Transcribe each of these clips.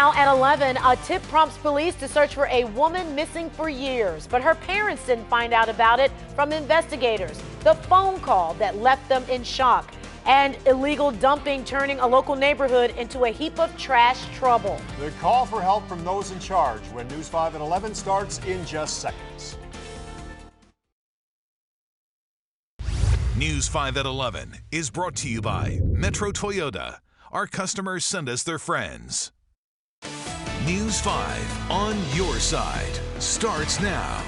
Now at 11, a tip prompts police to search for a woman missing for years, but her parents didn't find out about it from investigators. The phone call that left them in shock, and illegal dumping turning a local neighborhood into a heap of trash trouble. The call for help from those in charge when News 5 at 11 starts in just seconds. News 5 at 11 is brought to you by Metro Toyota. Our customers send us their friends. News 5 on your side starts now.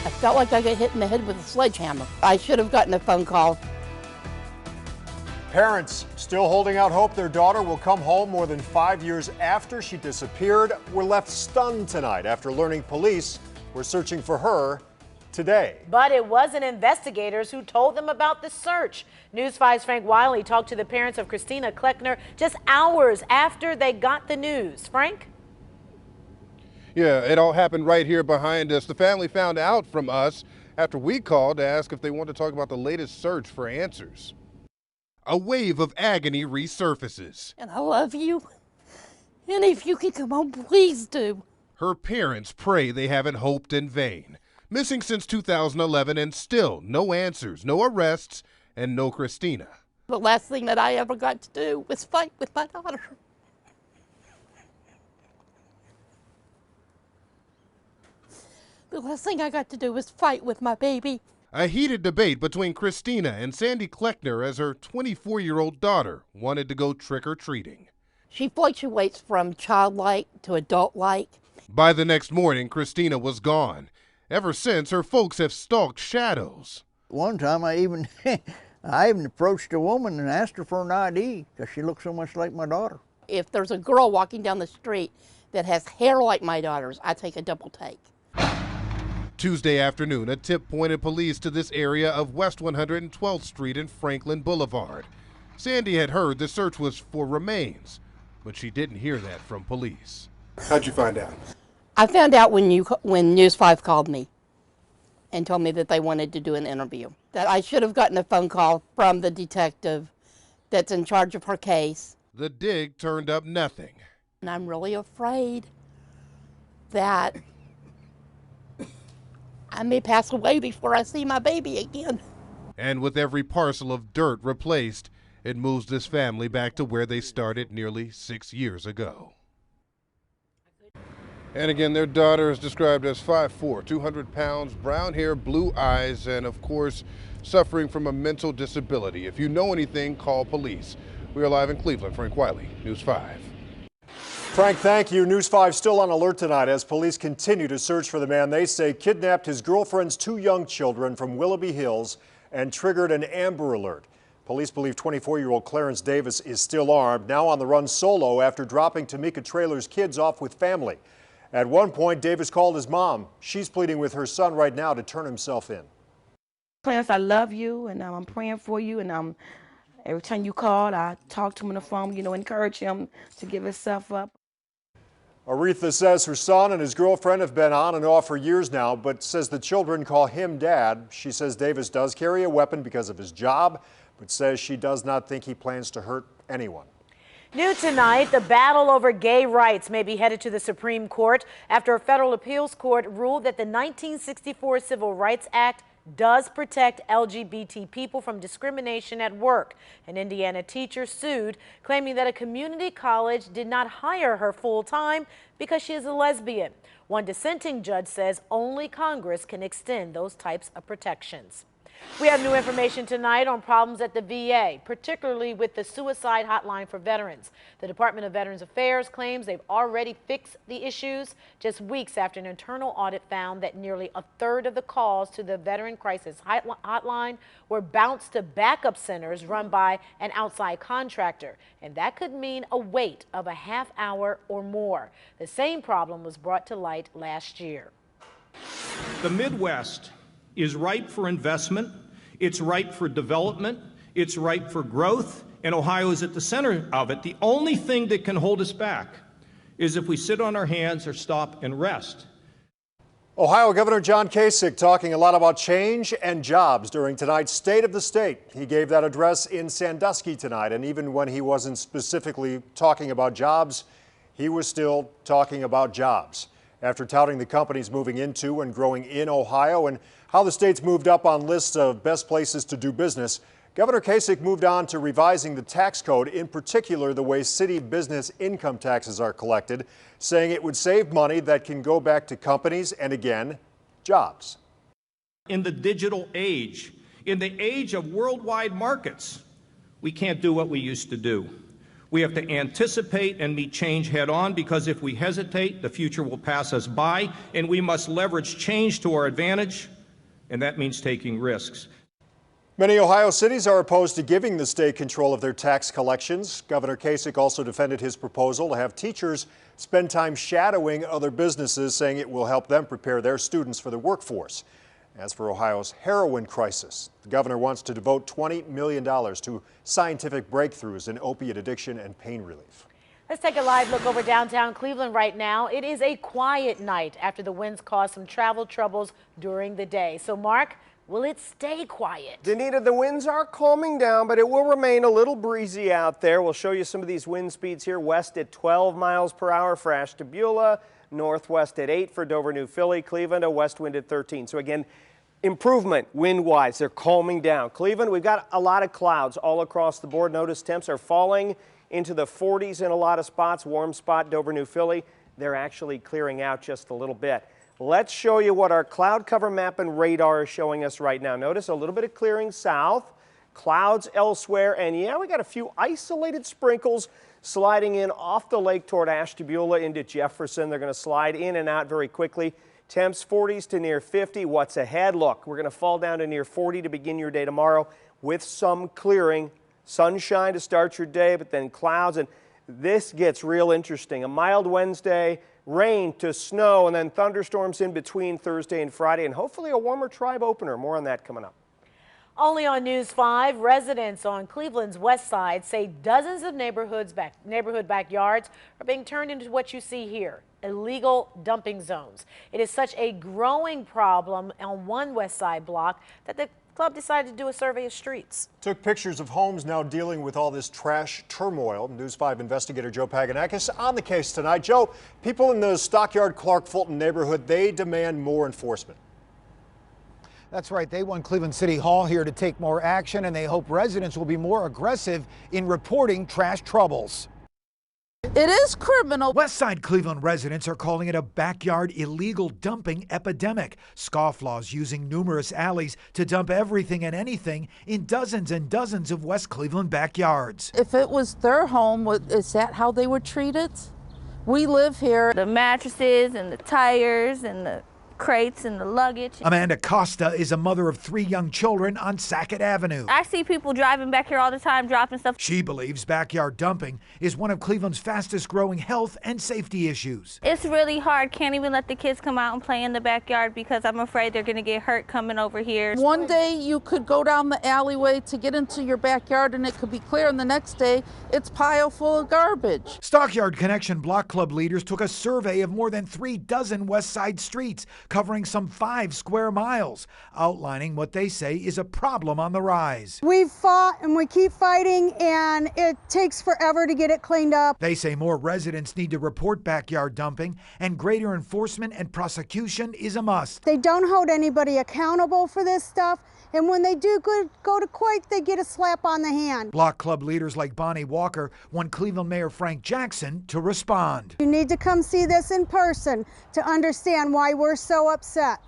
I felt like I got hit in the head with a sledgehammer. I should have gotten a phone call. Parents still holding out hope their daughter will come home more than 5 years after she disappeared were left stunned tonight after learning police were searching for her today. But it wasn't investigators who told them about the search. News 5's Frank Wiley talked to the parents of Christina Kleckner just hours after they got the news. Frank? Yeah, it all happened right here behind us. The family found out from us after we called to ask if they want to talk about the latest search for answers. A wave of agony resurfaces. And I love you. And if you can come home, please do. Her parents pray they haven't hoped in vain. Missing since 2011 and still no answers, no arrests, and no Christina. The last thing that I ever got to do was fight with my daughter. The last thing I got to do was fight with my baby. A heated debate between Christina and Sandy Kleckner as her 24-year-old daughter wanted to go trick-or-treating. She fluctuates from childlike to adult-like. By the next morning, Christina was gone. Ever since, her folks have stalked shadows. One time I even approached a woman and asked her for an ID because she looked so much like my daughter. If there's a girl walking down the street that has hair like my daughter's, I take a double take. Tuesday afternoon, a tip pointed police to this area of West 112th Street and Franklin Boulevard. Sandy had heard the search was for remains, but she didn't hear that from police. How'd you find out? I found out when News 5 called me and told me that they wanted to do an interview. That I should have gotten a phone call from the detective that's in charge of her case. The dig turned up nothing. And I'm really afraid that I may pass away before I see my baby again. And with every parcel of dirt replaced, it moves this family back to where they started nearly 6 years ago. And again, their daughter is described as 5'4", 200 pounds, brown hair, blue eyes, and of course, suffering from a mental disability. If you know anything, call police. We are live in Cleveland. Frank Wiley, News 5. Frank, thank you. News 5 still on alert tonight as police continue to search for the man they say kidnapped his girlfriend's 2 young children from Willoughby Hills and triggered an Amber Alert. Police believe 24-year-old Clarence Davis is still armed, now on the run solo after dropping Tamika Traylor's kids off with family. At one point, Davis called his mom. She's pleading with her son right now to turn himself in. Clarence, I love you, and I'm praying for you, and every time you call, I talk to him on the phone, encourage him to give himself up. Aretha says her son and his girlfriend have been on and off for years now, but says the children call him dad. She says Davis does carry a weapon because of his job, but says she does not think he plans to hurt anyone. New tonight, the battle over gay rights may be headed to the Supreme Court after a federal appeals court ruled that the 1964 Civil Rights Act does protect LGBT people from discrimination at work. An Indiana teacher sued, claiming that a community college did not hire her full-time because she is a lesbian. One dissenting judge says only Congress can extend those types of protections. We have new information tonight on problems at the VA, particularly with the suicide hotline for veterans. The Department of Veterans Affairs claims they've already fixed the issues just weeks after an internal audit found that nearly a third of the calls to the Veteran Crisis Hotline were bounced to backup centers run by an outside contractor. And that could mean a wait of a half hour or more. The same problem was brought to light last year. The Midwest is ripe for investment, it's ripe for development, it's ripe for growth, and Ohio is at the center of it. The only thing that can hold us back is if we sit on our hands or stop and rest. Ohio Governor John Kasich talking a lot about change and jobs during tonight's State of the State. He gave that address in Sandusky tonight, and even when he wasn't specifically talking about jobs, he was still talking about jobs. After touting the companies moving into and growing in Ohio and how the state's moved up on lists of best places to do business, Governor Kasich moved on to revising the tax code, in particular the way city business income taxes are collected, saying it would save money that can go back to companies and, again, jobs. In the digital age, in the age of worldwide markets, we can't do what we used to do. We have to anticipate and meet change head on, because if we hesitate, the future will pass us by, and we must leverage change to our advantage, and that means taking risks. Many Ohio cities are opposed to giving the state control of their tax collections. Governor Kasich also defended his proposal to have teachers spend time shadowing other businesses, saying it will help them prepare their students for the workforce. As for Ohio's heroin crisis, the governor wants to devote $20 million to scientific breakthroughs in opiate addiction and pain relief. Let's take a live look over downtown Cleveland right now. It is a quiet night after the winds caused some travel troubles during the day. So, Mark, will it stay quiet? Danita, the winds are calming down, but it will remain a little breezy out there. We'll show you some of these wind speeds here. West at 12 miles per hour for Ashtabula, northwest at 8 for Dover, New Philly, Cleveland, a west wind at 13. So again, improvement wind-wise. They're calming down. Cleveland, we've got a lot of clouds all across the board. Notice temps are falling into the 40s in a lot of spots. Warm spot, Dover, New Philly. They're actually clearing out just a little bit. Let's show you what our cloud cover map and radar is showing us right now. Notice a little bit of clearing south, clouds elsewhere, and yeah, we got a few isolated sprinkles sliding in off the lake toward Ashtabula into Jefferson. They're going to slide in and out very quickly. Temps 40s to near 50. What's ahead? Look, we're going to fall down to near 40 to begin your day tomorrow with some clearing. Sunshine to start your day, but then clouds, and this gets real interesting. A mild Wednesday, rain to snow, and then thunderstorms in between Thursday and Friday, and hopefully a warmer tribe opener. More on that coming up. Only on News 5, residents on Cleveland's west side say dozens of neighborhood backyards are being turned into what you see here, illegal dumping zones. It is such a growing problem on one west side block that the club decided to do a survey of streets. Took pictures of homes now dealing with all this trash turmoil. News 5 investigator Joe Paganakis on the case tonight. Joe, people in the Stockyard Clark Fulton neighborhood, they demand more enforcement. That's right. They want Cleveland City Hall here to take more action, and they hope residents will be more aggressive in reporting trash troubles. It is criminal. Westside Cleveland residents are calling it a backyard illegal dumping epidemic. Scofflaws using numerous alleys to dump everything and anything in dozens and dozens of West Cleveland backyards. If it was their home, is that how they would treat it? We live here. The mattresses and the tires and the crates and the luggage. Amanda Costa is a mother of 3 young children on Sackett Avenue. I see people driving back here all the time, dropping stuff. She believes backyard dumping is one of Cleveland's fastest growing health and safety issues. It's really hard. Can't even let the kids come out and play in the backyard because I'm afraid they're going to get hurt coming over here. One day you could go down the alleyway to get into your backyard and it could be clear, and the next day it's pile full of garbage. Stockyard Connection Block Club leaders took a survey of more than 3 dozen West Side streets, covering some 5 square miles, outlining what they say is a problem on the rise. We've fought and we keep fighting, and it takes forever to get it cleaned up. They say more residents need to report backyard dumping, and greater enforcement and prosecution is a must. They don't hold anybody accountable for this stuff, and when they do go to court, they get a slap on the hand. Block Club leaders like Bonnie Walker want Cleveland Mayor Frank Jackson to respond. You need to come see this in person to understand why we're so upset.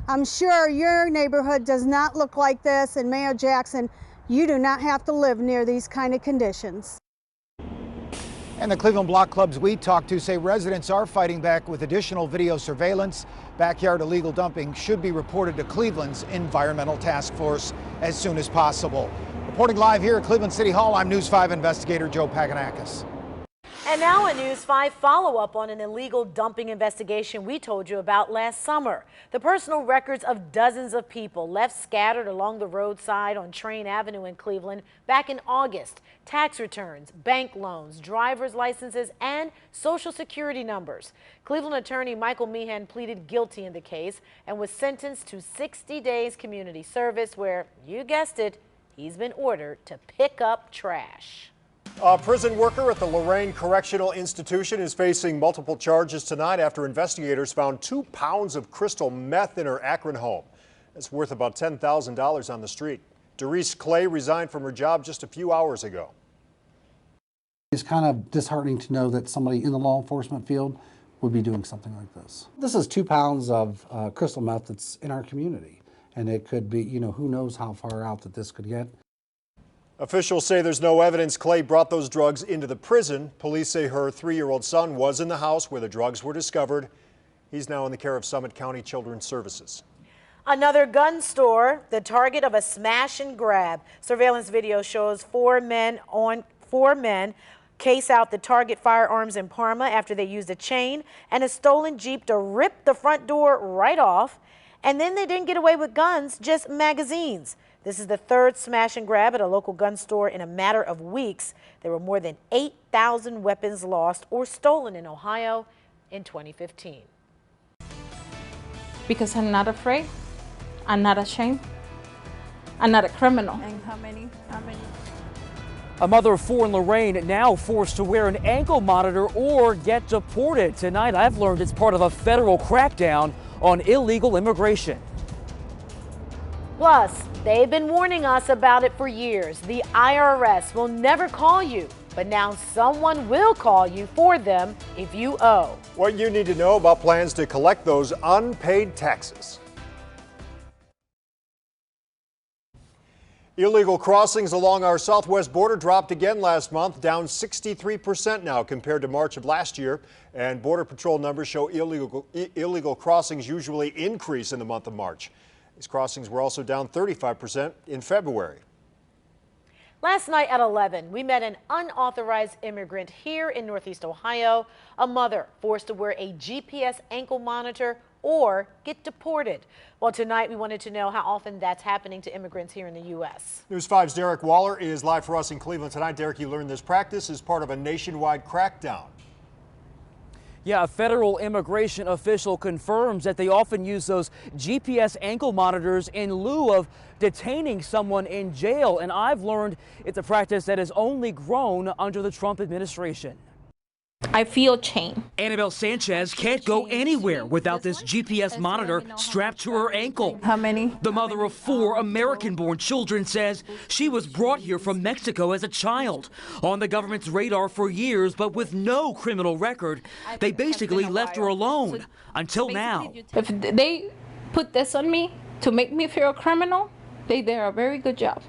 I'm sure your neighborhood does not look like this, and Mayor Jackson, you do not have to live near these kind of conditions. And the Cleveland Block Clubs we talked to say residents are fighting back with additional video surveillance. Backyard illegal dumping should be reported to Cleveland's Environmental Task Force as soon as possible. Reporting live here at Cleveland City Hall, I'm News 5 investigator Joe Paganakis. And now a News 5 follow-up on an illegal dumping investigation we told you about last summer. The personal records of dozens of people left scattered along the roadside on Train Avenue in Cleveland back in August. Tax returns, bank loans, driver's licenses, and Social Security numbers. Cleveland attorney Michael Meehan pleaded guilty in the case and was sentenced to 60 days community service where, you guessed it, he's been ordered to pick up trash. A prison worker at the Lorain Correctional Institution is facing multiple charges tonight after investigators found 2 pounds of crystal meth in her Akron home. It's worth about $10,000 on the street. Doris Clay resigned from her job just a few hours ago. It's kind of disheartening to know that somebody in the law enforcement field would be doing something like this. This is 2 pounds of crystal meth that's in our community, and it could be, who knows how far out that this could get. Officials say there's no evidence Clay brought those drugs into the prison. Police say her 3-year-old son was in the house where the drugs were discovered. He's now in the care of Summit County Children's Services. Another gun store, the target of a smash and grab. Surveillance video shows 4 men case out the Target firearms in Parma after they used a chain and a stolen Jeep to rip the front door right off. And then they didn't get away with guns, just magazines. This is the 3rd smash and grab at a local gun store in a matter of weeks. There were more than 8,000 weapons lost or stolen in Ohio in 2015. Because I'm not afraid. I'm not ashamed. I'm not a criminal. And how many? A mother of 4 in Lorain now forced to wear an ankle monitor or get deported. Tonight, I've learned it's part of a federal crackdown on illegal immigration. Plus, they've been warning us about it for years. The IRS will never call you, but now someone will call you for them if you owe. What you need to know about plans to collect those unpaid taxes. Illegal crossings along our southwest border dropped again last month, down 63% now compared to March of last year. And Border Patrol numbers show illegal crossings usually increase in the month of March. These crossings were also down 35% in February. Last night at 11, we met an unauthorized immigrant here in Northeast Ohio, a mother forced to wear a GPS ankle monitor or get deported. Well, tonight we wanted to know how often that's happening to immigrants here in the U.S. News 5's Derek Waller is live for us in Cleveland tonight. Derek, you learned this practice is part of a nationwide crackdown. Yeah, a federal immigration official confirms that they often use those GPS ankle monitors in lieu of detaining someone in jail. And I've learned it's a practice that has only grown under the Trump administration. I feel chained. Annabelle Sanchez can't go anywhere without this GPS monitor strapped to her ankle. How many? The mother of 4 American-born children says she was brought here from Mexico as a child. On the government's radar for years, but with no criminal record, they basically left her alone until now. If they put this on me to make me feel a criminal, they did a very good job,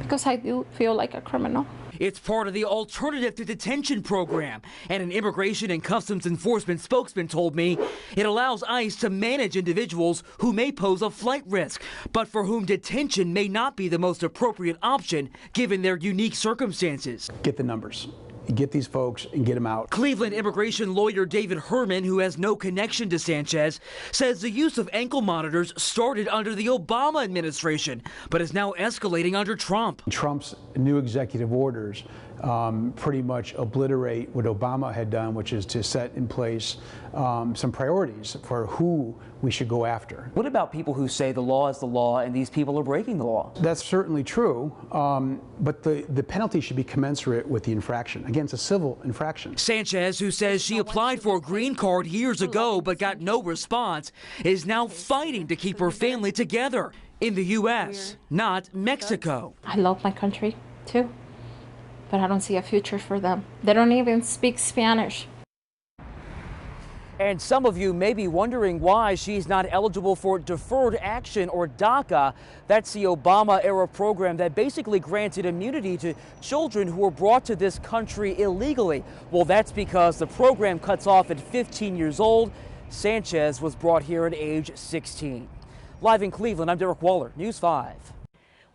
because I do feel like a criminal. It's part of the Alternative to Detention program, and an Immigration and Customs Enforcement spokesman told me it allows ICE to manage individuals who may pose a flight risk, but for whom detention may not be the most appropriate option given their unique circumstances. Get the numbers. Get these folks and get them out. Cleveland immigration lawyer David Herman, who has no connection to Sanchez, says the use of ankle monitors started under the Obama administration, but is now escalating under Trump. Trump's new executive orders pretty much obliterate what Obama had done, which is to set in place some priorities for who we should go after. What about people who say the law is the law and these people are breaking the law? That's certainly true, but the penalty should be commensurate with the infraction. Again, it's a civil infraction. Sanchez, who says she applied for a green card years ago but got no response, is now fighting to keep her family together in the U.S., not Mexico. I love my country, too, but I don't see a future for them. They don't even speak Spanish. And some of you may be wondering why she's not eligible for deferred action or DACA. That's the Obama-era program that basically granted immunity to children who were brought to this country illegally. Well, that's because the program cuts off at 15 years old. Sanchez was brought here at age 16. Live in Cleveland, I'm Derek Waller, News 5.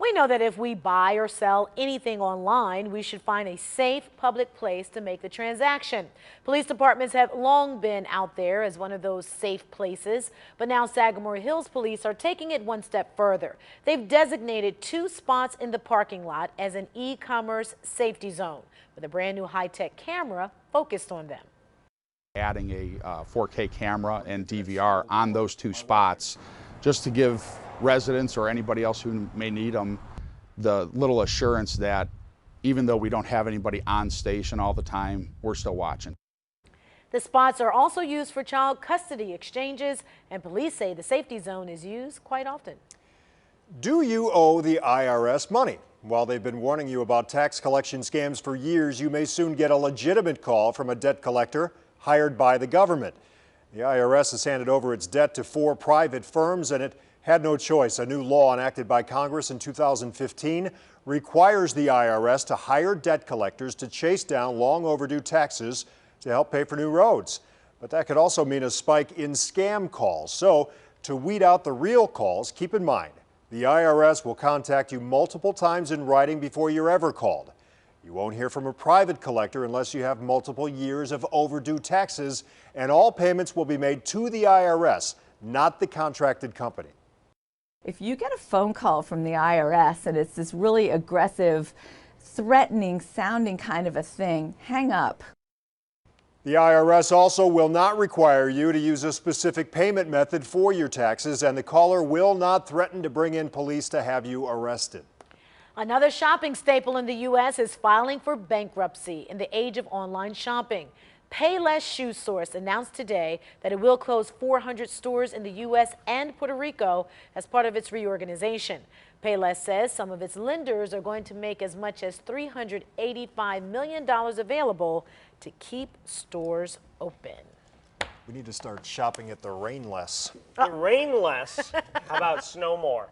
We know that if we buy or sell anything online, we should find a safe public place to make the transaction. Police departments have long been out there as one of those safe places, but now Sagamore Hills police are taking it one step further. They've designated 2 spots in the parking lot as an e-commerce safety zone with a brand new high-tech camera focused on them. Adding a 4K camera and DVR on those 2 spots just to give residents or anybody else who may need them the little assurance that even though we don't have anybody on station all the time, we're still watching. The spots are also used for child custody exchanges, and police say the safety zone is used quite often. Do you owe the IRS money? While they've been warning you about tax collection scams for years, you may soon get a legitimate call from a debt collector hired by the government. The IRS has handed over its debt to 4 private firms, and it had no choice. A new law enacted by Congress in 2015 requires the IRS to hire debt collectors to chase down long overdue taxes to help pay for new roads. But that could also mean a spike in scam calls. So to weed out the real calls, keep in mind, the IRS will contact you multiple times in writing before you're ever called. You won't hear from a private collector unless you have multiple years of overdue taxes, and all payments will be made to the IRS, not the contracted company. If you get a phone call from the IRS and it's this really aggressive, threatening sounding kind of a thing, hang up. The IRS also will not require you to use a specific payment method for your taxes, and the caller will not threaten to bring in police to have you arrested. Another shopping staple in the U.S. is filing for bankruptcy in the age of online shopping. Payless Shoe Source announced today that it will close 400 stores in the U.S. and Puerto Rico as part of its reorganization. Payless says some of its lenders are going to make as much as $385 million available to keep stores open. We need to start shopping at the Rainless. The Rainless? How about Snow More?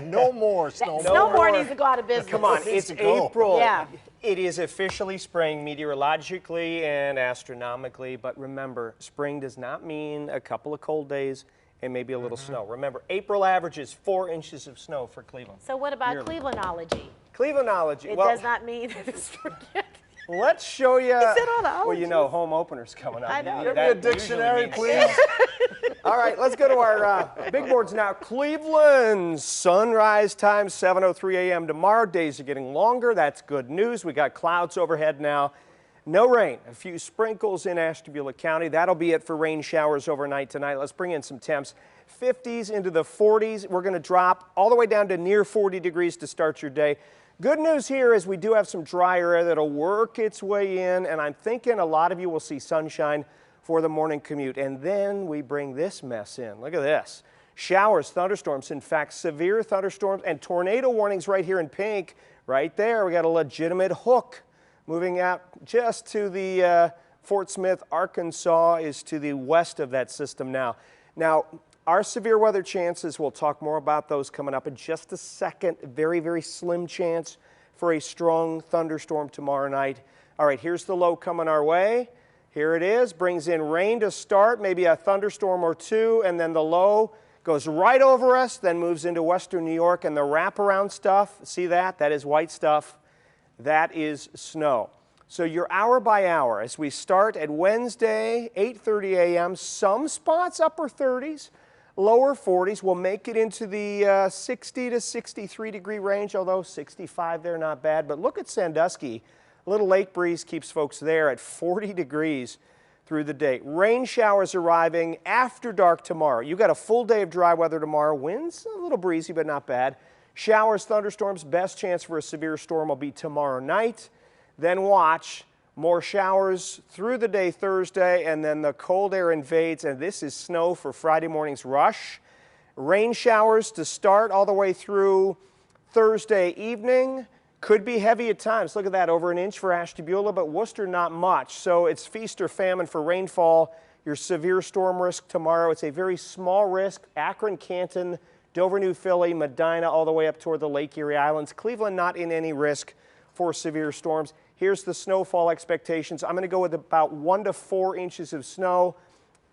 No more Snow More. Snow More needs to go out of business. Come on, it's April. Yeah. It is officially spring meteorologically and astronomically, but remember, spring does not mean a couple of cold days and maybe a little snow. Remember, April averages 4 inches of snow for Cleveland. So what about Yearly. Clevelandology? Clevelandology. It well, does not mean that it's spring yet. Let's show you. He said all the well, you know, home opener's coming up. I know. That Give me a dictionary, usually means- All right, let's go to our big boards now. Cleveland, sunrise time, 7:03 a.m. tomorrow. Days are getting longer. That's good news. We got clouds overhead now. No rain. A few sprinkles in Ashtabula County. That'll be it for rain showers overnight tonight. Let's bring in some temps. 50s into the 40s. We're going to drop all the way down to near 40 degrees to start your day. Good news here is we do have some drier air that'll work its way in, and I'm thinking a lot of you will see sunshine for the morning commute. And then we bring this mess in. Look at this. Showers, thunderstorms, in fact, severe thunderstorms and tornado warnings right here in pink. Right there, we got a legitimate hook moving out just to the Fort Smith, Arkansas is to the west of that system now. Now, our severe weather chances, we'll talk more about those coming up in just a second. Very, very slim chance for a strong thunderstorm tomorrow night. All right, here's the low coming our way. Here it is, brings in rain to start, maybe a thunderstorm or two, and then the low goes right over us, then moves into western New York, and the wraparound stuff, see that? That is white stuff. That is snow. So you're hour by hour as we start at Wednesday, 8:30 a.m., some spots upper 30s. Lower 40s will make it into the 60 to 63 degree range, although 65 there, not bad. But look at Sandusky. A little lake breeze keeps folks there at 40 degrees through the day. Rain showers arriving after dark tomorrow. You got a full day of dry weather tomorrow. Winds a little breezy, but not bad. Showers, thunderstorms, best chance for a severe storm will be tomorrow night. Then watch. More showers through the day Thursday, and then the cold air invades, and this is snow for Friday morning's rush. Rain showers to start all the way through Thursday evening. Could be heavy at times. Look at that, over an inch for Ashtabula, but Worcester not much. So it's feast or famine for rainfall. Your severe storm risk tomorrow. It's a very small risk. Akron, Canton, Dover, New Philly, Medina, all the way up toward the Lake Erie Islands. Cleveland not in any risk for severe storms. Here's the snowfall expectations. I'm going to go with about 1 to 4 inches of snow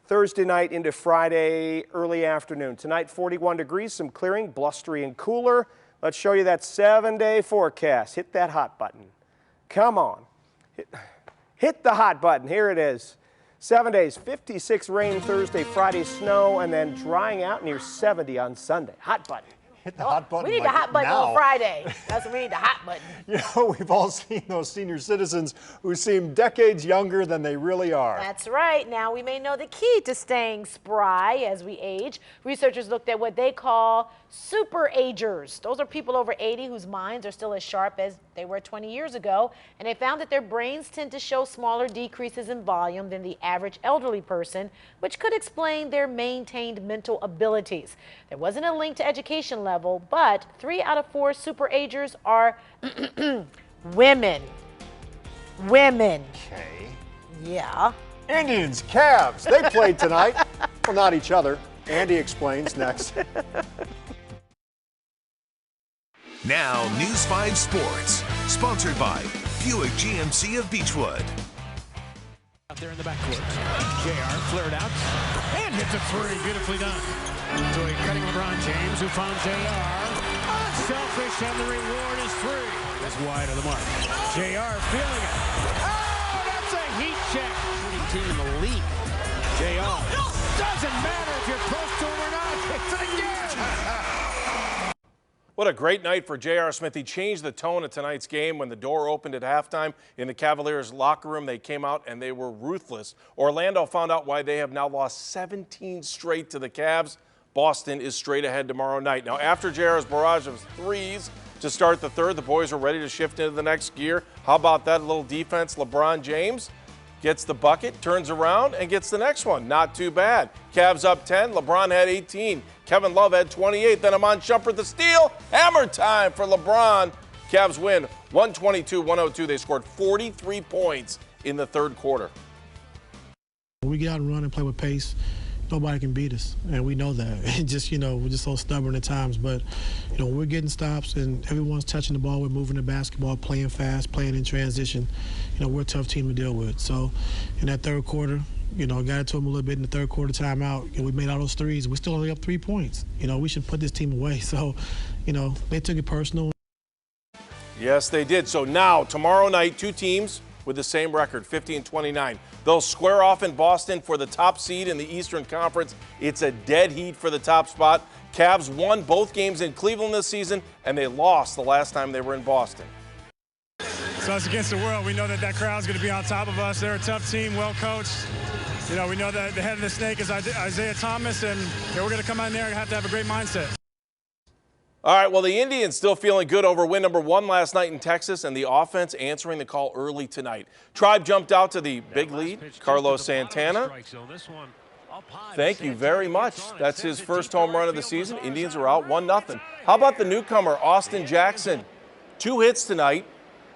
Thursday night into Friday early afternoon. Tonight, 41 degrees, some clearing, blustery and cooler. Let's show you that 7-day forecast. Hit that hot button. Come on. Hit the hot button. Here it is. 7 days, 56 rain Thursday, Friday snow, and then drying out near 70 on Sunday. Hot button. Hit the hot button. We need the hot button on Friday. That's what we need, the hot button. You know, we've all seen those senior citizens who seem decades younger than they really are. That's right. Now we may know the key to staying spry as we age. Researchers looked at what they call super agers. Those are people over 80 whose minds are still as sharp as they were 20 years ago. And they found that their brains tend to show smaller decreases in volume than the average elderly person, which could explain their maintained mental abilities. There wasn't a link to education level, but 3 out of 4 super agers are women. Women. Okay. Yeah. Indians, Cavs, they played tonight. Well, not each other. Andy explains next. Now, News 5 Sports, sponsored by Buick GMC of Beechwood. Out there in the backcourt. JR flared out and hits a three. Beautifully done. So a cutting LeBron James, who found JR. Unselfish, and the reward is 3. That's wide of the mark. JR feeling it. Oh, that's a heat check. Shooting team in the league. JR. Doesn't matter if you're close to him or not. Hits it again. What a great night for J.R. Smith. He changed the tone of tonight's game when the door opened at halftime in the Cavaliers locker room. They came out and they were ruthless. Orlando found out why they have now lost 17 straight to the Cavs. Boston is straight ahead tomorrow night. Now, after J.R.'s barrage of threes to start the third, the boys are ready to shift into the next gear. How about that little defense? LeBron James gets the bucket, turns around, and gets the next one. Not too bad. Cavs up 10. LeBron had 18. Kevin Love had 28. Then Iman Shumpert the steal. Hammer time for LeBron. Cavs win 122-102. They scored 43 points in the third quarter. When we get out and run and play with pace, nobody can beat us, and we know that. And just, we're just so stubborn at times. But, when we're getting stops and everyone's touching the ball, we're moving the basketball, playing fast, playing in transition, we're a tough team to deal with. So in that third quarter, got it to them a little bit in the third quarter timeout. We made all those threes. We're still only up 3 points. We should put this team away. So, they took it personal. Yes, they did. So now, tomorrow night, 2 teams with the same record, 50-29. They'll square off in Boston for the top seed in the Eastern Conference. It's a dead heat for the top spot. Cavs won both games in Cleveland this season, and they lost the last time they were in Boston. So it's against the world. We know that crowd's going to be on top of us. They're a tough team, well coached. We know that the head of the snake is Isaiah Thomas, and we're going to come out there and have to have a great mindset. All right, well, the Indians still feeling good over win number 1 last night in Texas, and the offense answering the call early tonight. Tribe jumped out to the big lead. Carlos Santana. Thank you very much. That's his first home run of the season. Indians are out 1-0. How about the newcomer, Austin Jackson? 2 hits tonight,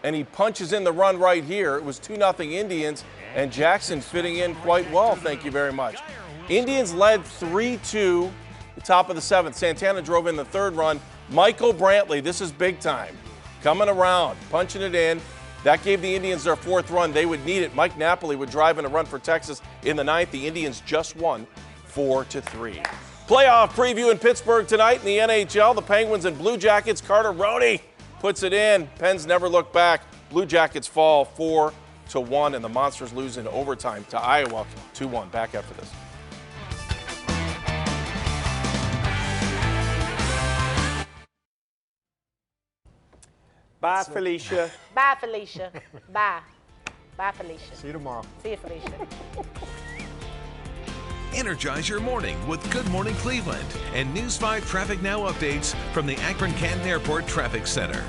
and he punches in the run right here. It was 2-0 Indians, and Jackson fitting in quite well. Thank you very much. Indians led 3-2, the top of the 7th. Santana drove in the 3rd run. Michael Brantley, this is big time, coming around, punching it in. That gave the Indians their 4th run. They would need it. Mike Napoli would drive in a run for Texas in the 9th. The Indians just won 4-3. Playoff preview in Pittsburgh tonight in the NHL. The Penguins and Blue Jackets. Carter Rowney puts it in. Pens never look back. Blue Jackets fall 4-1, and the Monsters lose in overtime to Iowa 2-1. Back after this. Bye, Felicia. Bye, Felicia. Bye. Bye, Felicia. See you tomorrow. See you, Felicia. Energize your morning with Good Morning Cleveland and News 5 Traffic Now updates from the Akron-Canton Airport Traffic Center.